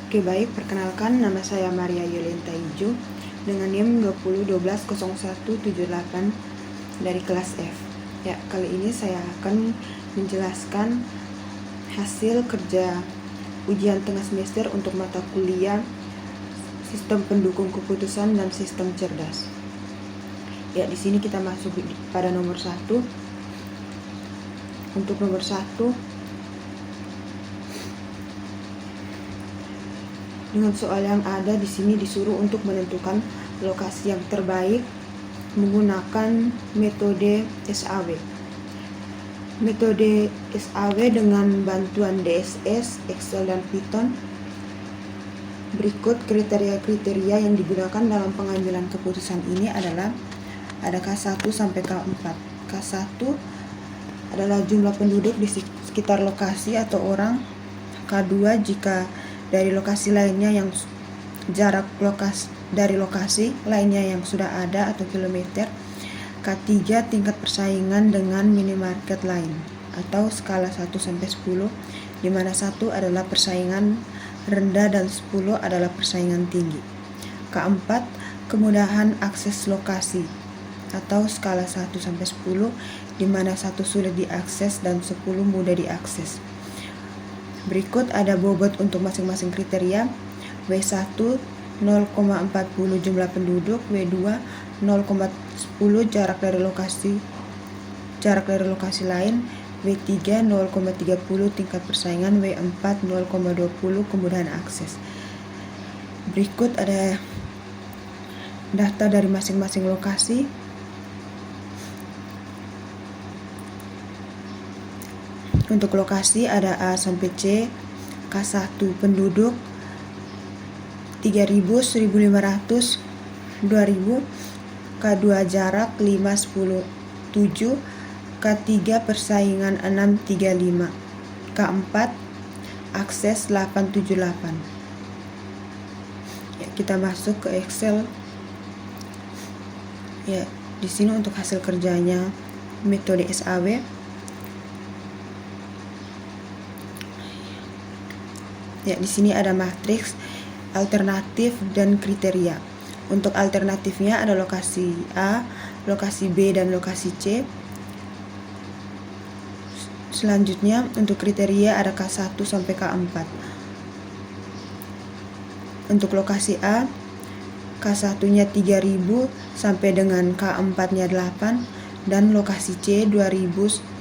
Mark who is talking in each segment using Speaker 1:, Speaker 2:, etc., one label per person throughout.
Speaker 1: Oke, baik, perkenalkan nama saya Maria Yolenta Ijo dengan NIM 20120178 dari kelas F. Ya, kali ini saya akan menjelaskan hasil kerja ujian tengah semester untuk mata kuliah Sistem Pendukung Keputusan dan Sistem Cerdas. Ya, di sini kita masuk pada nomor 1. Untuk nomor 1, dengan soal yang ada di sini disuruh untuk menentukan lokasi yang terbaik menggunakan metode SAW. Metode SAW dengan bantuan DSS, Excel, dan Python. Berikut kriteria-kriteria yang digunakan dalam pengambilan keputusan ini adalah ada K1 sampai K4. K1 adalah jumlah penduduk di sekitar lokasi atau orang. K2 jika dari lokasi lainnya yang jarak dari lokasi lainnya yang sudah ada atau kilometer. K3 tingkat persaingan dengan minimarket lain atau skala 1 sampai 10, di mana 1 adalah persaingan rendah dan 10 adalah persaingan tinggi. K4 kemudahan akses lokasi atau skala 1 sampai 10, di mana 1 sulit diakses dan 10 mudah diakses. Berikut ada bobot untuk masing-masing kriteria. W1 0,40 jumlah penduduk, W2 0,10 jarak dari lokasi lain, W3 0,30 tingkat persaingan, W4 0,20 kemudahan akses. Berikut ada data dari masing-masing lokasi. Untuk lokasi ada A sampai C. K1 penduduk 3.000, 1.500, 2.000. K2 jarak 5, 10, 7. K3 persaingan 6, 3, 5. K4 akses 8, 7, 8. Ya, kita masuk ke Excel. Ya, di sini untuk hasil kerjanya metode SAW. Ya, di sini ada matriks, alternatif, dan kriteria. Untuk alternatifnya ada lokasi A, lokasi B, dan lokasi C. Selanjutnya untuk kriteria ada K1 sampai K4. Untuk lokasi A, K1-nya 3.000 sampai dengan K4-nya 8, dan lokasi C 2.000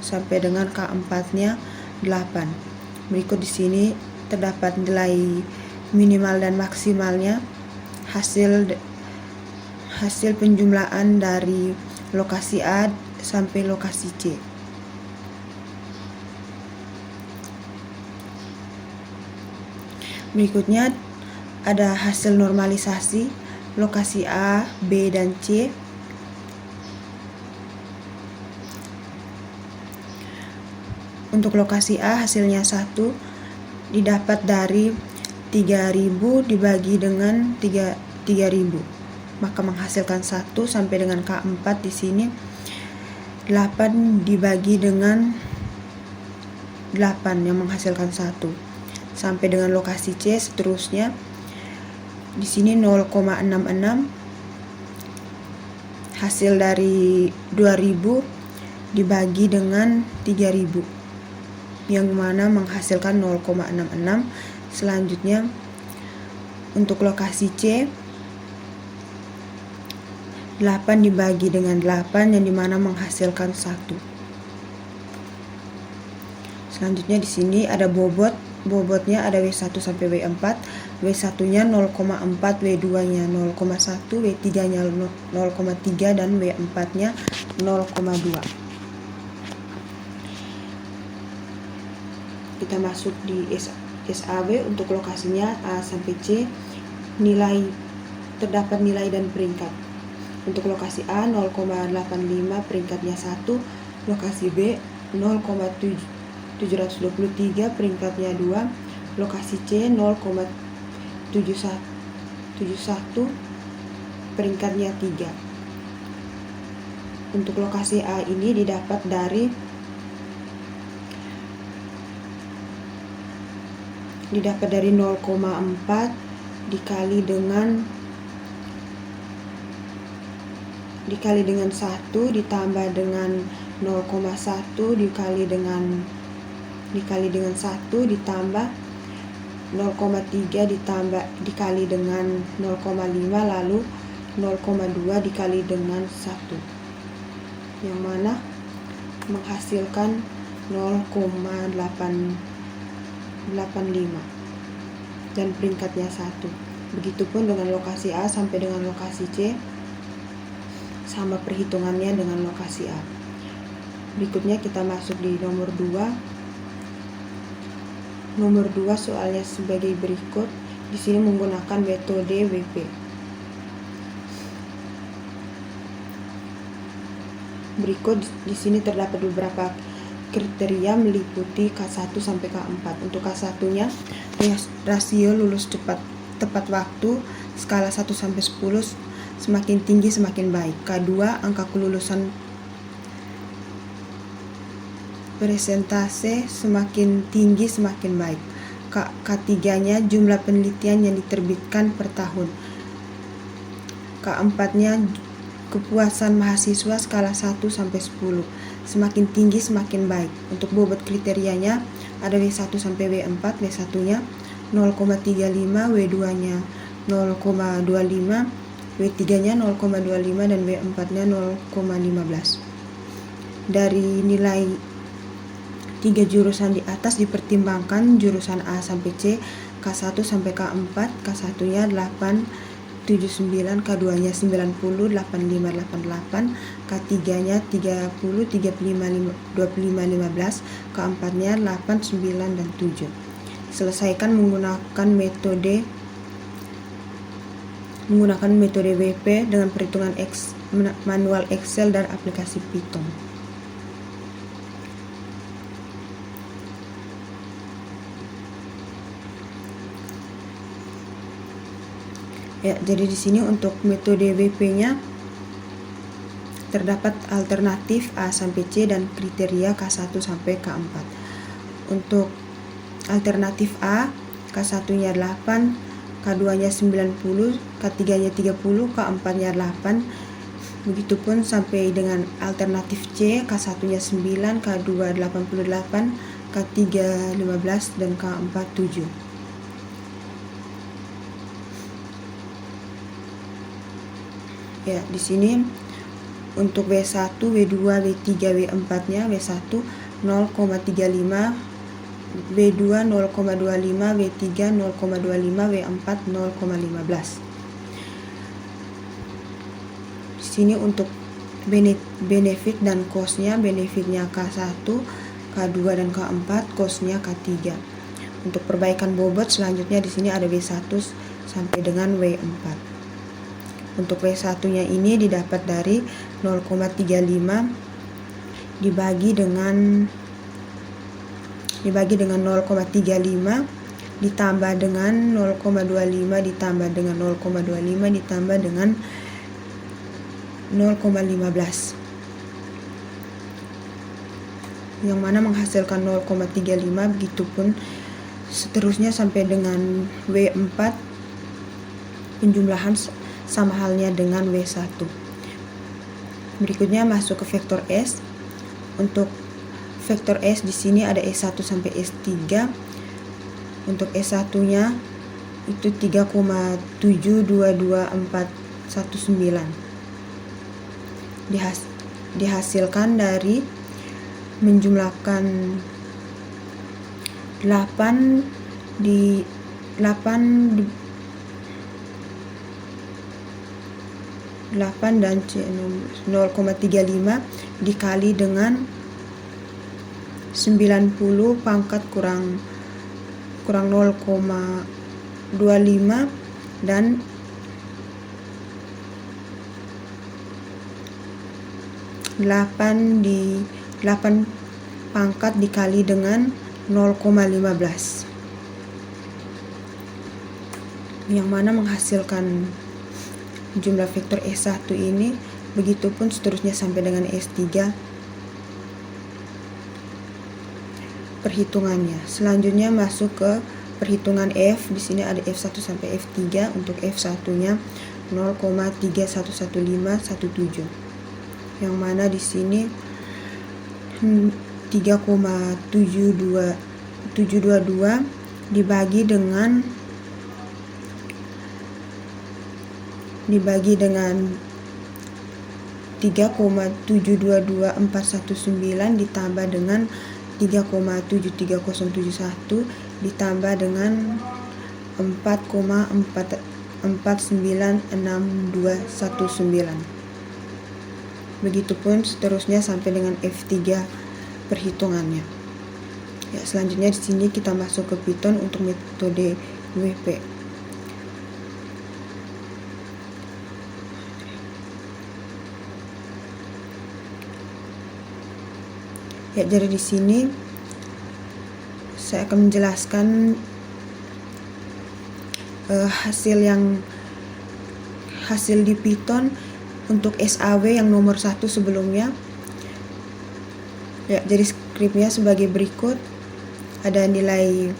Speaker 1: sampai dengan K4-nya 8. Berikut di sini terdapat nilai minimal dan maksimalnya, hasil penjumlahan dari lokasi A sampai lokasi C. Berikutnya ada hasil normalisasi lokasi A, B, dan C. Untuk lokasi A hasilnya 1 didapat dari 3.000 dibagi dengan 3.000, maka menghasilkan 1 sampai dengan K4 di sini 8 dibagi dengan 8 yang menghasilkan 1. Sampai dengan lokasi C seterusnya di sini 0,66 hasil dari 2.000 dibagi dengan 3.000 yang mana menghasilkan 0,66. Selanjutnya untuk lokasi C 8 dibagi dengan 8 yang dimana menghasilkan 1. Selanjutnya di sini ada bobotnya ada W1 sampai W4. W1-nya 0,4, W2-nya 0,1, W3-nya 0,3, dan W4-nya 0,2. Kita masuk di SAW. Untuk lokasinya A sampai C, terdapat nilai dan peringkat. Untuk lokasi A 0,85 peringkatnya 1, lokasi B 0,723 peringkatnya 2, lokasi C 0,71 peringkatnya 3. Untuk lokasi A ini didapat dari didapat dari 0,4 dikali dengan 1 ditambah dengan 0,1 dikali dengan 1 ditambah 0,3 ditambah dikali dengan 0,5 lalu 0,2 dikali dengan 1, yang mana menghasilkan 0,885 dan peringkatnya 1. Begitupun dengan lokasi A sampai dengan lokasi C, sama perhitungannya dengan lokasi A. Berikutnya kita masuk di nomor 2. Nomor 2 soalnya sebagai berikut. Di sini menggunakan metode WP. Berikut di sini terdapat beberapa kriteria meliputi K1 sampai K4. Untuk K1-nya rasio lulus tepat waktu skala 1 sampai 10 semakin tinggi semakin baik. K2 angka kelulusan presentase semakin tinggi semakin baik. K3-nya jumlah penelitian yang diterbitkan per tahun. K4-nya kepuasan mahasiswa skala 1 sampai 10 semakin tinggi semakin baik. Untuk bobot kriterianya ada W1 sampai W4. W1-nya 0,35, W2-nya 0,25, W3-nya 0,25 dan W4-nya 0,15. Dari nilai 3 jurusan di atas dipertimbangkan jurusan A sampai C, K1 sampai K4, K1-nya 879, K2-nya 90, 85, 88, K3-nya 30, 35, 25, 15, K4-nya 8, 9, dan 7. Selesaikan menggunakan metode WP dengan perhitungan manual Excel dan aplikasi Python. Ya, jadi di sini untuk metode WP-nya terdapat alternatif A sampai C dan kriteria K1 sampai K4. Untuk alternatif A, K1-nya 8, K2-nya 90, K3-nya 30, K4-nya 8. Begitupun sampai dengan alternatif C, K1-nya 9, K2 88, K3 15 dan K4 7. Ya, di sini untuk W1, W2, W3, W4-nya W1 0,35, W2 0,25, W3 0,25, W4 0,15. Di sini untuk benefit dan cost-nya, benefitnya K1, K2 dan K4, cost-nya K3. Untuk perbaikan bobot selanjutnya di sini ada W1 sampai dengan W4. Untuk W1-nya ini didapat dari 0,35 dibagi dengan 0,35 ditambah dengan 0,25 ditambah dengan 0,25 ditambah dengan 0,15, yang mana menghasilkan 0,35. Begitupun seterusnya sampai dengan W4, penjumlahan sama halnya dengan W1. Berikutnya masuk ke vektor S. Untuk vektor S di sini ada S1 sampai S3. Untuk S1-nya itu 3,722,419. Dihasilkan dari menjumlahkan 8 dan C 0,35 dikali dengan 90 pangkat kurang 0,25 dan 8 pangkat dikali dengan 0,15, yang mana menghasilkan jumlah vektor S1 ini. Begitupun seterusnya sampai dengan S3 perhitungannya. Selanjutnya masuk ke perhitungan F. Di sini ada F1 sampai F3. Untuk F1-nya 0,3111517. Yang mana di sini 3,722 dibagi dengan 3,722.419 ditambah dengan 3,73071 ditambah dengan 4,4962119. Begitupun seterusnya sampai dengan F3 perhitungannya. Ya, selanjutnya di sini kita masuk ke Python untuk metode WP. Ya, jadi di sini saya akan menjelaskan hasil di Python untuk SAW yang nomor 1 sebelumnya. Ya, jadi skripnya sebagai berikut. Ada nilai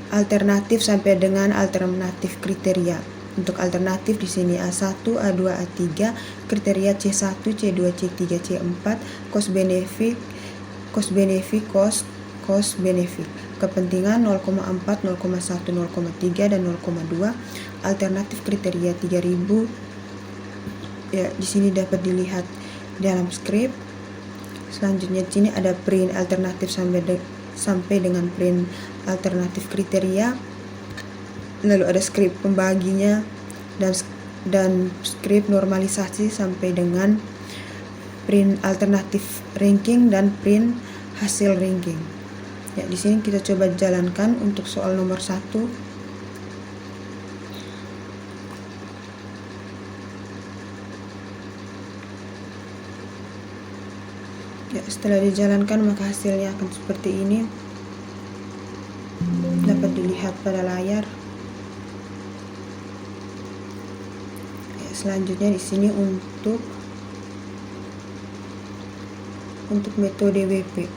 Speaker 1: alternatif sampai dengan alternatif kriteria. Untuk alternatif di sini A1, A2, A3, kriteria C1, C2, C3, C4, cost benefit, cost benefit. Kepentingan 0,4, 0,1, 0,3 dan 0,2. Alternatif kriteria 3000. Ya, di sini dapat dilihat dalam skrip. Selanjutnya di sini ada print alternatif sampai dengan print alternatif kriteria. Lalu ada skrip pembaginya dan skrip normalisasi sampai dengan print alternatif ranking dan print hasil ranking. Ya, di sini kita coba jalankan untuk soal nomor 1. Ya, setelah dijalankan maka hasilnya akan seperti ini. Dapat dilihat pada layar. Ya, selanjutnya di sini untuk metode WP.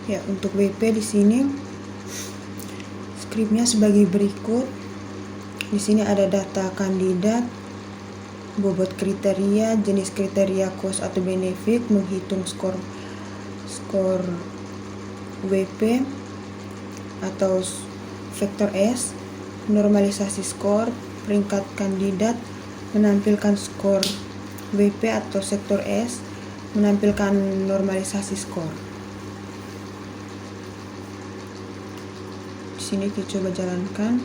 Speaker 1: Ya, untuk WP di sini skripnya sebagai berikut. Di sini ada data kandidat, bobot kriteria, jenis kriteria, cost atau benefit, menghitung skor WP atau vektor S, normalisasi skor, peringkat kandidat, menampilkan skor WP atau sektor S, menampilkan normalisasi skor. Di sini kita coba jalankan.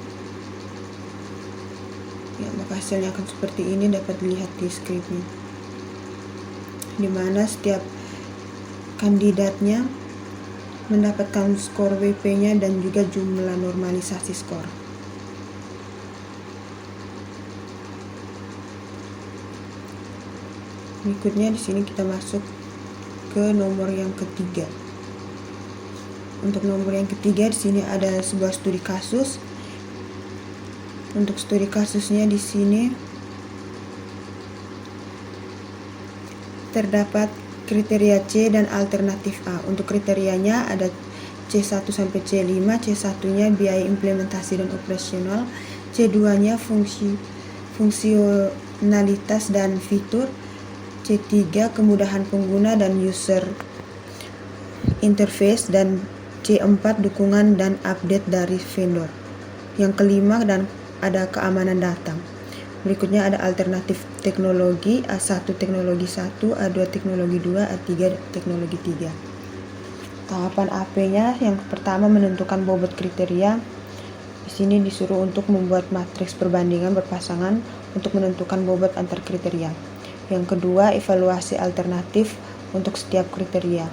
Speaker 1: Ya, maka hasilnya akan seperti ini, dapat dilihat di skripnya. Di mana setiap kandidatnya mendapatkan skor WP-nya dan juga jumlah normalisasi skor. Berikutnya di sini kita masuk ke nomor yang ketiga. Untuk nomor yang ketiga di sini ada sebuah studi kasus. Untuk studi kasusnya di sini terdapat kriteria C dan alternatif A. Untuk kriterianya ada C1 sampai C5, C1-nya biaya implementasi dan operasional, C2-nya fungsionalitas dan fitur, C3 kemudahan pengguna dan user interface, dan C4 dukungan dan update dari vendor. Yang kelima dan ada keamanan data. Berikutnya ada alternatif teknologi, A1 teknologi 1, A2 teknologi 2, A3 teknologi 3. Tahapan AP-nya yang pertama menentukan bobot kriteria. Di sini disuruh untuk membuat matriks perbandingan berpasangan untuk menentukan bobot antar kriteria. Yang kedua, evaluasi alternatif untuk setiap kriteria.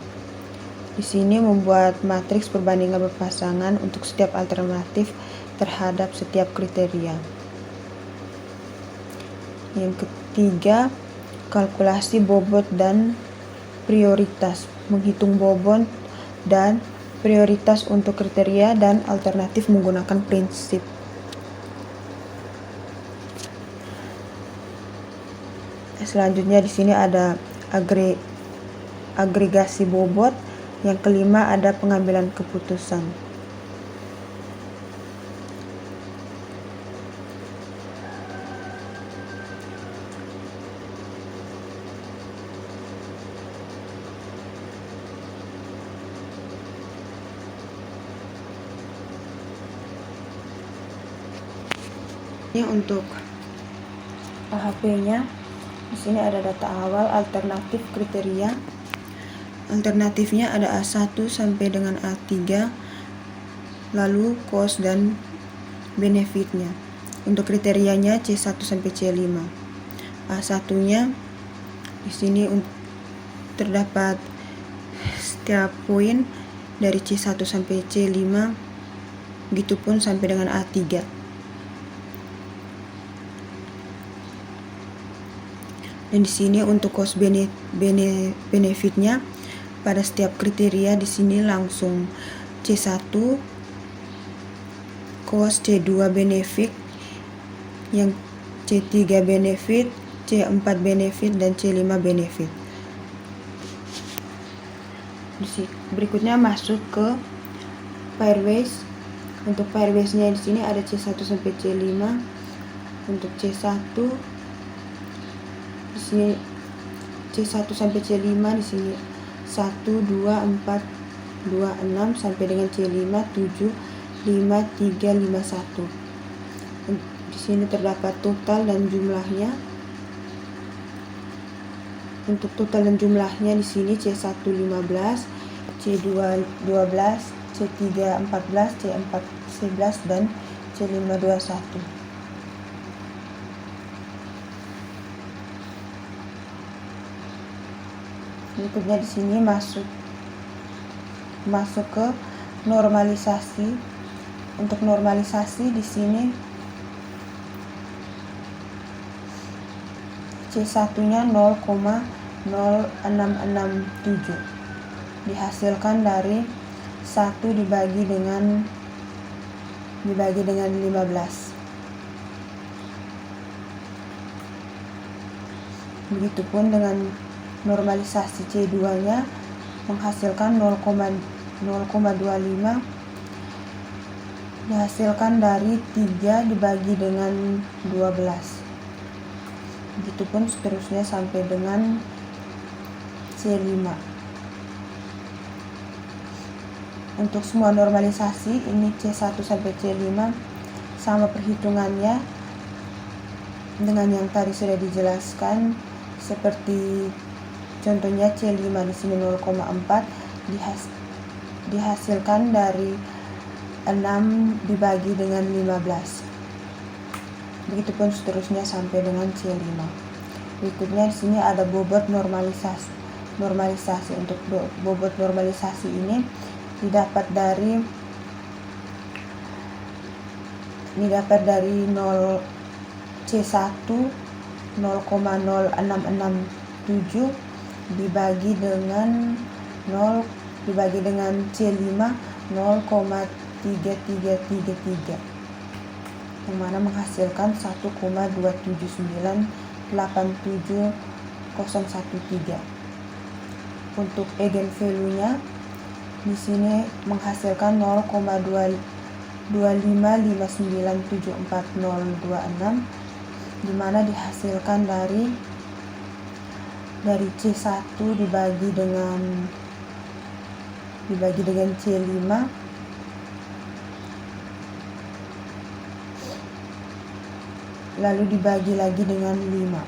Speaker 1: Di sini membuat matriks perbandingan berpasangan untuk setiap alternatif terhadap setiap kriteria. Yang ketiga, kalkulasi bobot dan prioritas, menghitung bobot dan prioritas untuk kriteria, dan alternatif menggunakan prinsip. Selanjutnya di sini ada agregasi bobot. Yang kelima ada pengambilan keputusan. Ini untuk AHP-nya. Di sini ada data awal, alternatif, kriteria. Alternatifnya ada A1 sampai dengan A3, lalu cost dan benefitnya. Untuk kriterianya C1 sampai C5. A1-nya di sini terdapat setiap poin dari C1 sampai C5, begitupun sampai dengan A3. Dan di sini untuk cost benefitnya pada setiap kriteria di sini langsung C1 cost, C2 benefit, yang C3 benefit, C4 benefit, dan C5 benefit. Berikutnya masuk ke pairwise. Untuk pairwise-nya di sini ada C1 sampai C5. Untuk C1 di sini C1 sampai C5 di sini 1, 2, 4, 2, 6 sampai dengan C5 7, 5, 3, 5, 1. Di sini terdapat total dan jumlahnya. Untuk total dan jumlahnya di sini C1 15, C2 12, C3 14, C4 11, dan C5 21. Berikutnya di sini masuk ke normalisasi. Untuk normalisasi di sini C1-nya 0,0667 dihasilkan dari 1 dibagi dengan 15. Begitupun dengan normalisasi C2-nya menghasilkan 0,25 dihasilkan dari 3 dibagi dengan 12. Begitupun seterusnya sampai dengan C5. Untuk semua normalisasi ini C1 sampai C5 sama perhitungannya dengan yang tadi sudah dijelaskan, seperti contohnya C5 di sini 0,4 dihasilkan dari 6 dibagi dengan 15. Begitupun seterusnya sampai dengan C5. Berikutnya di sini ada bobot normalisasi. Untuk bobot normalisasi ini didapat dari 0 C1 0,0667 dibagi dengan C5 0,3333, yang mana menghasilkan 1,2798713. Untuk eigenvalue-nya di sini menghasilkan 0,25597426, di mana dihasilkan dari C1 dibagi dengan C5 lalu dibagi lagi dengan 5.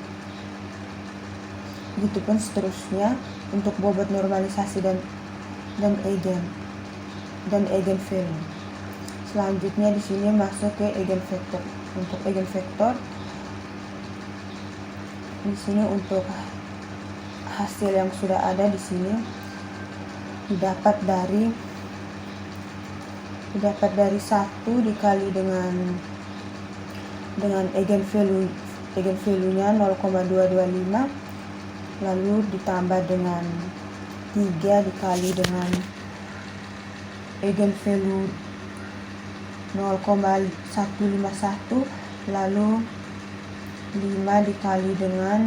Speaker 1: Begitupun seterusnya untuk bobot normalisasi dan eigenvalue. Selanjutnya di sini masuk ke eigenvektor. Untuk eigenvektor di sini untuk hasil yang sudah ada di sini didapat dari 1 dikali dengan eigenvalue-nya 0,225, lalu ditambah dengan 3 dikali dengan eigenvalue 0,151, lalu 5 dikali dengan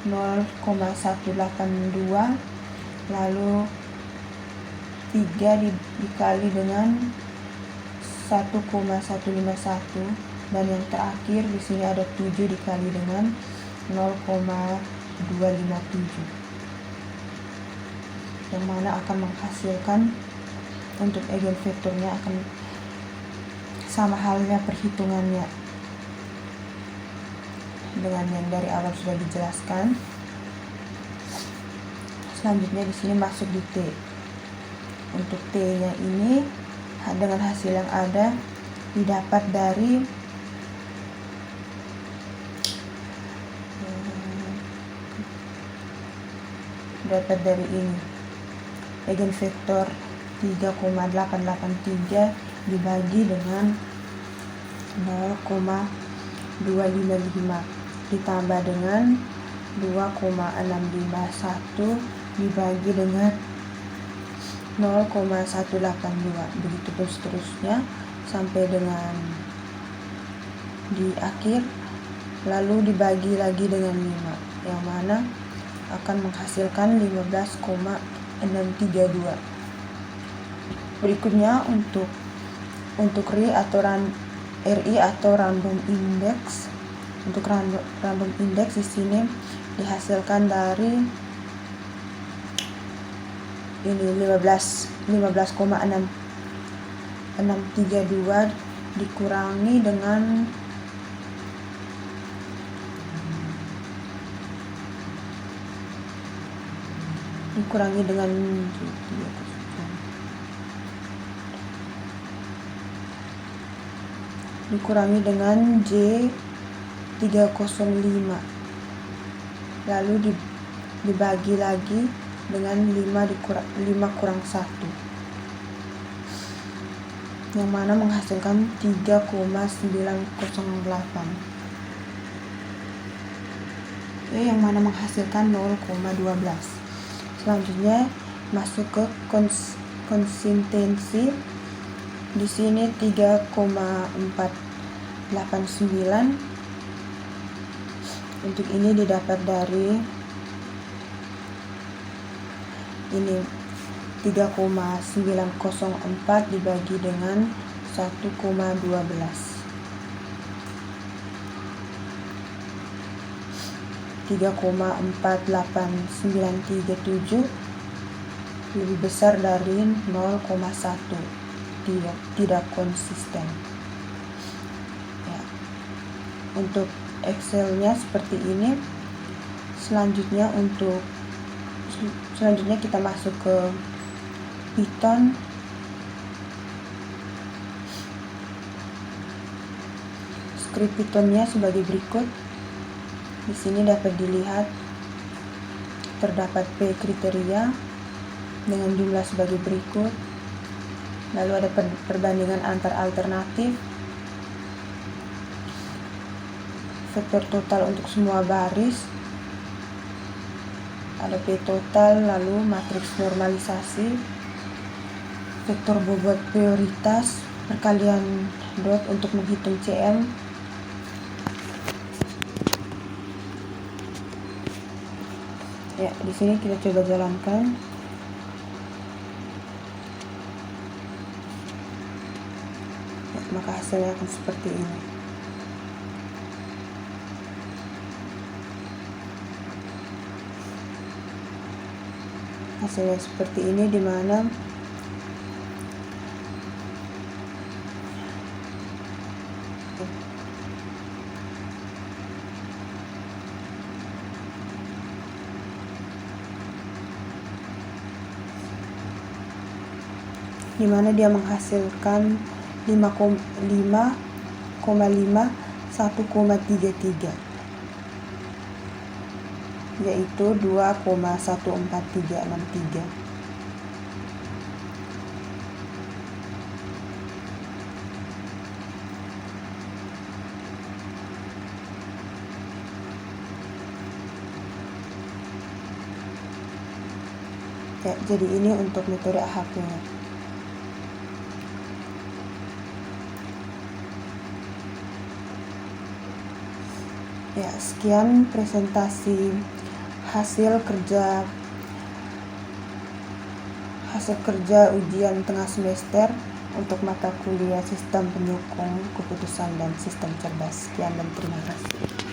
Speaker 1: 0,182, lalu 3 dikali dengan 1,151, dan yang terakhir di sini ada 7 dikali dengan 0,257, yang mana akan menghasilkan untuk eigenvektornya akan sama halnya perhitungannya dengan yang dari awal sudah dijelaskan. Selanjutnya di sini masuk di T. Untuk T-nya ini dengan hasil yang ada didapat dari ini eigenvektor 3,883 dibagi dengan 0,255 ditambah dengan 2,651 dibagi dengan 0,182, begitupun seterusnya sampai dengan di akhir, lalu dibagi lagi dengan 5, yang mana akan menghasilkan 15,632. Berikutnya untuk RI atau random index. Untuk random index di sini dihasilkan dari ini 15,632 dikurangi dengan J305, lalu dibagi lagi dengan 5 kurang 1, yang mana menghasilkan 3,908, yang mana menghasilkan 0,12. Selanjutnya masuk ke konsistensi. Di sini 3,489. Untuk ini didapat dari ini 3,904 dibagi dengan 1,12. 3,48937 lebih besar dari 0,1, tidak konsisten. Ya. Untuk Excel-nya seperti ini. Selanjutnya kita masuk ke Python. Skrip Python-nya sebagai berikut. Di sini dapat dilihat terdapat P kriteria dengan jumlah sebagai berikut. Lalu ada perbandingan antar alternatif, vektor total untuk semua baris, ada P total, lalu matriks normalisasi, vektor bobot prioritas, perkalian dot untuk menghitung CM, ya. Di sini kita coba jalankan. Ya, maka hasilnya akan seperti ini. Hasilnya seperti ini, di mana dia menghasilkan 1,33, yaitu 2,14363. Ya, jadi ini untuk metode AHP-nya. Ya, sekian presentasi hasil kerja ujian tengah semester untuk mata kuliah Sistem Penyokong Keputusan dan Sistem Cerdas. Sekian dan terima kasih.